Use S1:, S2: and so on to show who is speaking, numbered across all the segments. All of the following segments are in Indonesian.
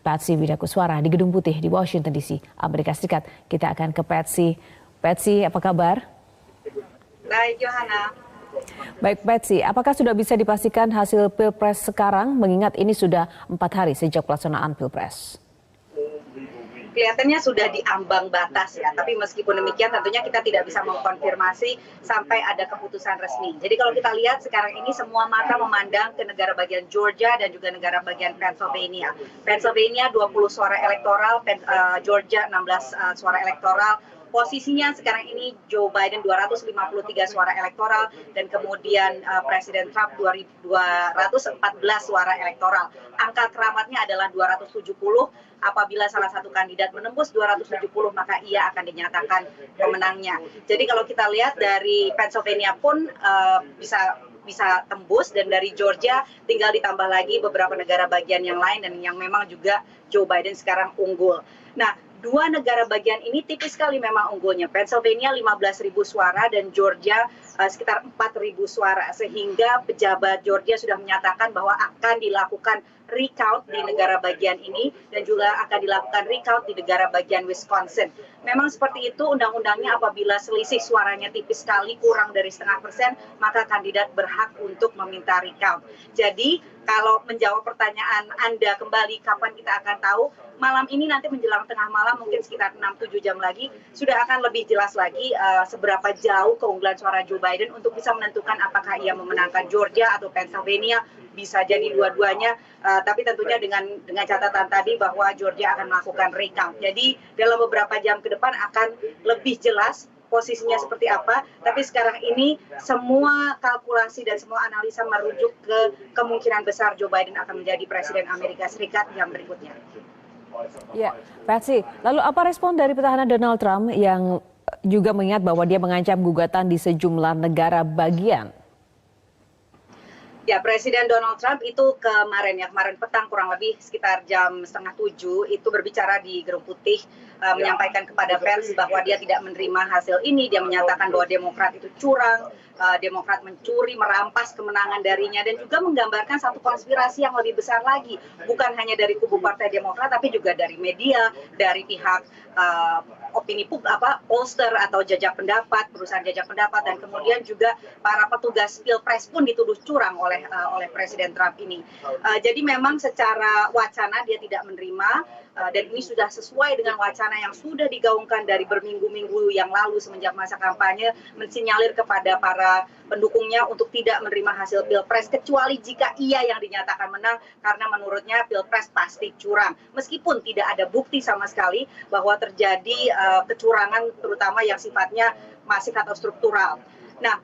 S1: Patsy Widakuswara di Gedung Putih di Washington DC, Amerika Serikat. Kita akan ke Patsy. Patsy, apa kabar?
S2: Baik, Johanna.
S1: Baik, Patsy, apakah sudah bisa dipastikan hasil Pilpres sekarang, mengingat ini sudah 4 hari sejak pelaksanaan Pilpres?
S2: Kelihatannya sudah di ambang batas ya, tapi meskipun demikian tentunya kita tidak bisa mengkonfirmasi sampai ada keputusan resmi. Jadi kalau kita lihat sekarang ini semua mata memandang ke negara bagian Georgia dan juga negara bagian Pennsylvania. Pennsylvania 20 suara elektoral, Georgia 16 suara elektoral. Posisinya sekarang ini Joe Biden 253 suara elektoral dan kemudian Presiden Trump 214 suara elektoral. Angka keramatnya adalah 270. Apabila salah satu kandidat menembus 270 maka ia akan dinyatakan pemenangnya. Jadi kalau kita lihat dari Pennsylvania pun bisa tembus, dan dari Georgia tinggal ditambah lagi beberapa negara bagian yang lain dan yang memang juga Joe Biden sekarang unggul. Nah, dua negara bagian ini tipis sekali memang unggulnya. Pennsylvania 15.000 suara dan Georgia sekitar 4.000 suara. Sehingga pejabat Georgia sudah menyatakan bahwa akan dilakukan recount di negara bagian ini dan juga akan dilakukan recount di negara bagian Wisconsin. Memang seperti itu undang-undangnya, apabila selisih suaranya tipis sekali kurang dari 0,5%, maka kandidat berhak untuk meminta recount. Jadi kalau menjawab pertanyaan Anda kembali kapan kita akan tahu, malam ini nanti menjelang tengah malam, mungkin sekitar 6-7 jam lagi, sudah akan lebih jelas lagi seberapa jauh keunggulan suara Joe Biden untuk bisa menentukan apakah ia memenangkan Georgia atau Pennsylvania. Bisa jadi dua-duanya, tapi tentunya dengan catatan tadi bahwa Georgia akan melakukan recount. Jadi dalam beberapa jam ke depan akan lebih jelas posisinya seperti apa, tapi sekarang ini semua kalkulasi dan semua analisa merujuk ke kemungkinan besar Joe Biden akan menjadi Presiden Amerika Serikat yang berikutnya.
S1: Ya, Patsy, lalu apa respon dari petahana Donald Trump yang juga mengingat bahwa dia mengancam gugatan di sejumlah negara bagian?
S2: Ya, Presiden Donald Trump itu kemarin petang kurang lebih sekitar jam 6:30 itu berbicara di Gedung Putih, menyampaikan kepada pers bahwa dia tidak menerima hasil ini. Dia menyatakan bahwa Demokrat itu curang, Demokrat mencuri, merampas kemenangan darinya, dan juga menggambarkan satu konspirasi yang lebih besar lagi, bukan hanya dari kubu Partai Demokrat tapi juga dari media, dari pihak opini publik, pollster atau jajak pendapat, perusahaan jajak pendapat, dan kemudian juga para petugas Pilpres pun dituduh curang oleh Presiden Trump ini. Jadi memang secara wacana dia tidak menerima, dan ini sudah sesuai dengan wacana yang sudah digaungkan dari berminggu-minggu yang lalu semenjak masa kampanye, mensinyalir kepada para pendukungnya untuk tidak menerima hasil Pilpres kecuali jika ia yang dinyatakan menang, karena menurutnya Pilpres pasti curang. Meskipun tidak ada bukti sama sekali bahwa terjadi kecurangan, terutama yang sifatnya masif atau struktural. Nah,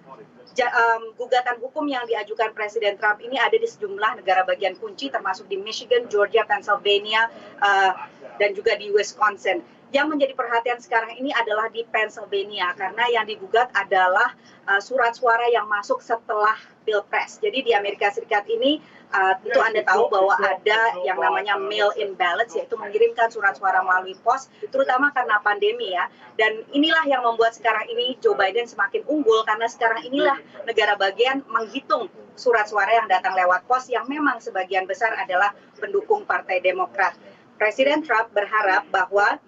S2: gugatan hukum yang diajukan Presiden Trump ini ada di sejumlah negara bagian kunci, termasuk di Michigan, Georgia, Pennsylvania, dan juga di Wisconsin. Yang menjadi perhatian sekarang ini adalah di Pennsylvania, karena yang digugat adalah surat suara yang masuk setelah Pilpres. Jadi di Amerika Serikat ini tentu Anda tahu bahwa ada yang namanya mail-in ballots, yaitu mengirimkan surat suara melalui pos, terutama karena pandemi ya. Dan inilah yang membuat sekarang ini Joe Biden semakin unggul, karena sekarang inilah negara bagian menghitung surat suara yang datang lewat pos, yang memang sebagian besar adalah pendukung Partai Demokrat. Presiden Trump berharap bahwa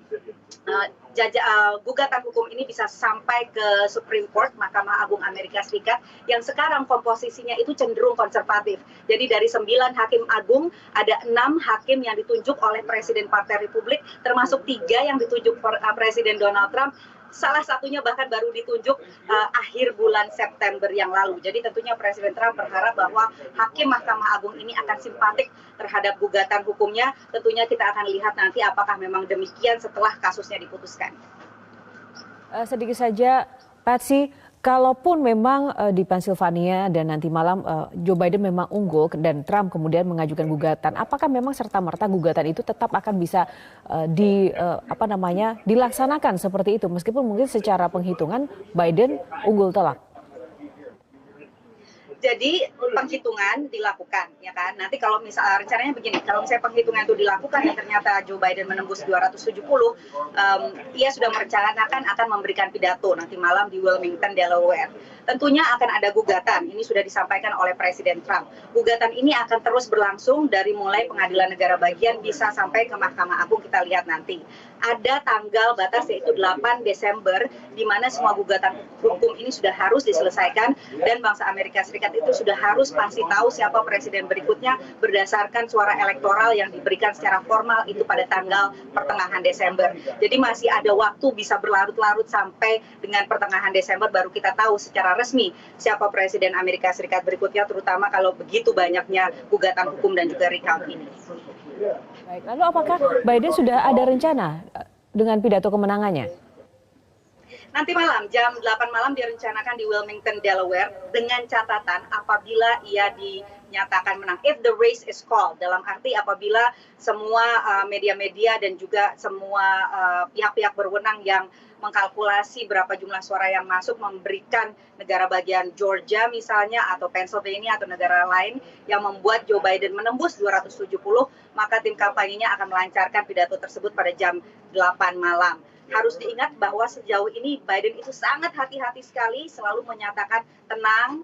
S2: gugatan hukum ini bisa sampai ke Supreme Court, Mahkamah Agung Amerika Serikat, yang sekarang komposisinya itu cenderung konservatif. Jadi dari 9 hakim agung, ada 6 hakim yang ditunjuk oleh Presiden Partai Republik, termasuk 3 yang ditunjuk Presiden Donald Trump. Salah satunya bahkan baru ditunjuk akhir bulan September yang lalu. Jadi tentunya Presiden Trump berharap bahwa hakim Mahkamah Agung ini akan simpatik terhadap gugatan hukumnya. Tentunya kita akan lihat nanti apakah memang demikian setelah kasusnya diputuskan.
S1: Sedikit saja, Patsy, kalaupun memang di Pennsylvania dan nanti malam Joe Biden memang unggul dan Trump kemudian mengajukan gugatan, apakah memang serta-merta gugatan itu tetap akan bisa dilaksanakan seperti itu, meskipun mungkin secara penghitungan Biden unggul telak?
S2: Jadi penghitungan dilakukan, ya kan. Nanti kalau misalnya rencananya begini, kalau misalnya penghitungan itu dilakukan dan ternyata Joe Biden menembus 270, ia sudah merencanakan akan memberikan pidato nanti malam di Wilmington, Delaware. Tentunya akan ada gugatan, ini sudah disampaikan oleh Presiden Trump. Gugatan ini akan terus berlangsung dari mulai pengadilan negara bagian bisa sampai ke Mahkamah Agung, kita lihat nanti. Ada tanggal batas yaitu 8 Desember, di mana semua gugatan hukum ini sudah harus diselesaikan dan bangsa Amerika Serikat itu sudah harus pasti tahu siapa presiden berikutnya berdasarkan suara elektoral yang diberikan secara formal itu pada tanggal pertengahan Desember. Jadi masih ada waktu, bisa berlarut-larut sampai dengan pertengahan Desember baru kita tahu secara resmi siapa presiden Amerika Serikat berikutnya, terutama kalau begitu banyaknya gugatan hukum dan juga recount ini.
S1: Baik, lalu apakah Biden sudah ada rencana dengan pidato kemenangannya?
S2: Nanti malam, jam 8 malam direncanakan di Wilmington, Delaware, dengan catatan apabila ia dinyatakan menang. If the race is called, dalam arti apabila semua media-media dan juga semua pihak-pihak berwenang yang mengkalkulasi berapa jumlah suara yang masuk memberikan negara bagian Georgia misalnya atau Pennsylvania atau negara lain yang membuat Joe Biden menembus 270, maka tim kampanyenya akan melancarkan pidato tersebut pada jam 8 malam. Harus diingat bahwa sejauh ini Biden itu sangat hati-hati sekali, selalu menyatakan tenang,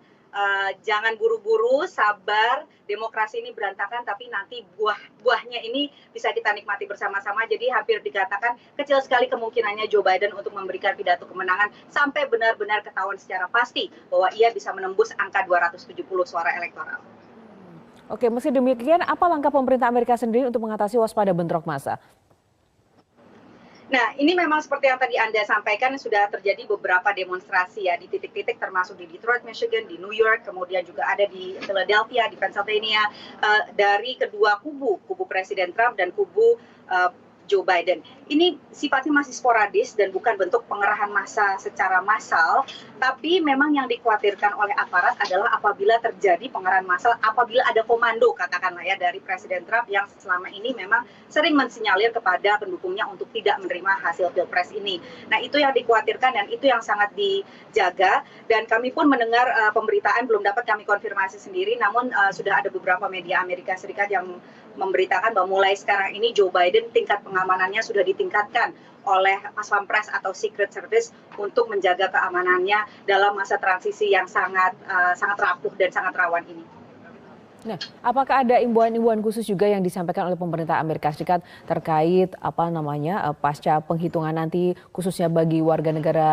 S2: jangan buru-buru, sabar, demokrasi ini berantakan, tapi nanti buahnya ini bisa kita nikmati bersama-sama. Jadi hampir dikatakan kecil sekali kemungkinannya Joe Biden untuk memberikan pidato kemenangan sampai benar-benar ketahuan secara pasti bahwa ia bisa menembus angka 270 suara elektoral.
S1: Oke, meski demikian, apa langkah pemerintah Amerika sendiri untuk mengatasi waspada bentrok massa?
S2: Nah, ini memang seperti yang tadi Anda sampaikan, sudah terjadi beberapa demonstrasi ya di titik-titik, termasuk di Detroit, Michigan, di New York, kemudian juga ada di Philadelphia, di Pennsylvania, dari kedua kubu Presiden Trump dan kubu Joe Biden. Ini sifatnya masih sporadis dan bukan bentuk pengerahan massa secara massal, tapi memang yang dikhawatirkan oleh aparat adalah apabila terjadi pengerahan massal, apabila ada komando katakanlah ya dari Presiden Trump yang selama ini memang sering mensinyalir kepada pendukungnya untuk tidak menerima hasil Pilpres ini. Nah, itu yang dikhawatirkan dan itu yang sangat dijaga, dan kami pun mendengar pemberitaan, belum dapat kami konfirmasi sendiri, namun sudah ada beberapa media Amerika Serikat yang memberitakan bahwa mulai sekarang ini Joe Biden tingkat pengamanannya sudah ditingkatkan oleh Pas Pampres atau Secret Service untuk menjaga keamanannya dalam masa transisi yang sangat rapuh dan sangat rawan ini.
S1: Nah, apakah ada imbauan-imbauan khusus juga yang disampaikan oleh pemerintah Amerika Serikat terkait pasca penghitungan nanti, khususnya bagi warga negara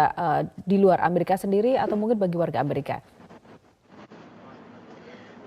S1: di luar Amerika sendiri atau mungkin bagi warga Amerika?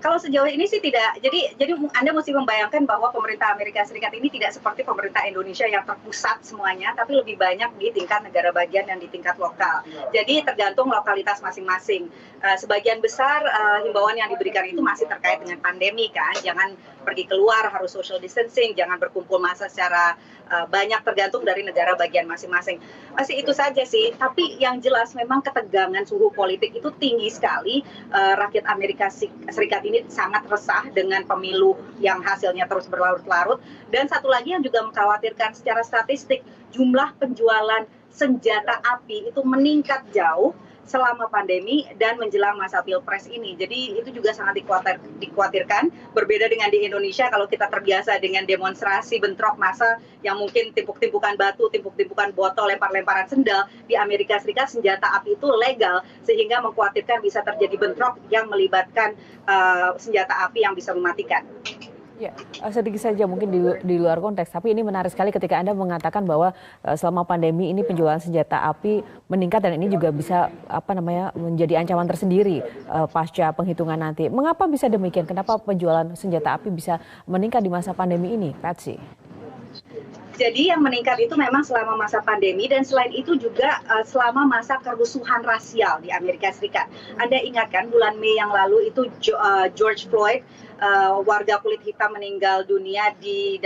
S2: Kalau sejauh ini sih tidak. Jadi Anda mesti membayangkan bahwa pemerintah Amerika Serikat ini tidak seperti pemerintah Indonesia yang terpusat semuanya, tapi lebih banyak di tingkat negara bagian dan di tingkat lokal. Jadi tergantung lokalitas masing-masing. Sebagian besar himbauan yang diberikan itu masih terkait dengan pandemi kan, jangan pergi keluar, harus social distancing, jangan berkumpul massa secara banyak, tergantung dari negara bagian masing-masing. Masih itu saja sih, tapi yang jelas memang ketegangan suhu politik itu tinggi sekali. Rakyat Amerika Serikat ini sangat resah dengan pemilu yang hasilnya terus berlarut-larut. Dan satu lagi yang juga mengkhawatirkan secara statistik, jumlah penjualan senjata api itu meningkat jauh selama pandemi dan menjelang masa Pilpres ini. Jadi itu juga sangat dikhawatirkan. Berbeda dengan di Indonesia, kalau kita terbiasa dengan demonstrasi bentrok massa yang mungkin timpuk-timpukan batu, timpuk-timpukan botol, lempar-lemparan sendal, di Amerika Serikat senjata api itu legal, sehingga mengkhawatirkan bisa terjadi bentrok yang melibatkan senjata api yang bisa mematikan.
S1: Ya, sedikit saja mungkin di luar konteks, tapi ini menarik sekali ketika Anda mengatakan bahwa selama pandemi ini penjualan senjata api meningkat dan ini juga bisa menjadi ancaman tersendiri pasca penghitungan nanti. Mengapa bisa demikian? Kenapa penjualan senjata api bisa meningkat di masa pandemi ini, Patsy?
S2: Jadi yang meningkat itu memang selama masa pandemi, dan selain itu juga selama masa kerusuhan rasial di Amerika Serikat. Anda ingat kan bulan Mei yang lalu itu George Floyd, warga kulit hitam meninggal dunia di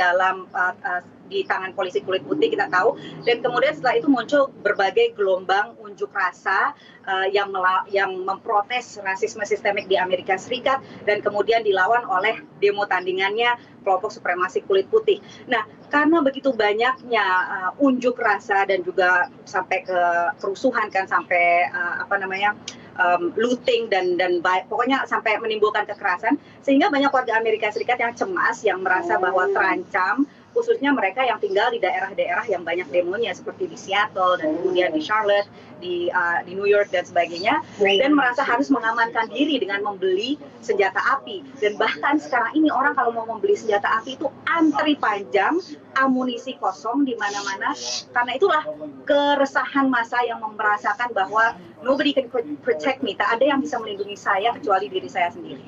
S2: tangan polisi kulit putih, kita tahu. Dan kemudian setelah itu muncul berbagai gelombang unjuk rasa yang memprotes rasisme sistemik di Amerika Serikat, dan kemudian dilawan oleh demo tandingannya kelompok supremasi kulit putih. Nah, karena begitu banyaknya unjuk rasa dan juga sampai ke kerusuhan kan, sampai looting dan pokoknya sampai menimbulkan kekerasan, sehingga banyak warga Amerika Serikat yang cemas, yang merasa bahwa terancam, khususnya mereka yang tinggal di daerah-daerah yang banyak demonya seperti di Seattle dan kemudian di Charlotte, di New York dan sebagainya, dan merasa harus mengamankan diri dengan membeli senjata api. Dan bahkan sekarang ini orang kalau mau membeli senjata api itu antri panjang, amunisi kosong di mana-mana, karena itulah keresahan massa yang merasakan bahwa nobody can protect me, tak ada yang bisa melindungi saya kecuali diri saya sendiri.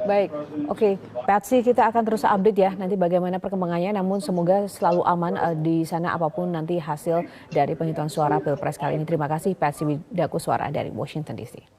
S1: Baik, oke, Patsy, kita akan terus update ya nanti bagaimana perkembangannya. Namun semoga selalu aman di sana apapun nanti hasil dari penghitungan suara Pilpres kali ini. Terima kasih Patsy Widakuswara dari Washington DC.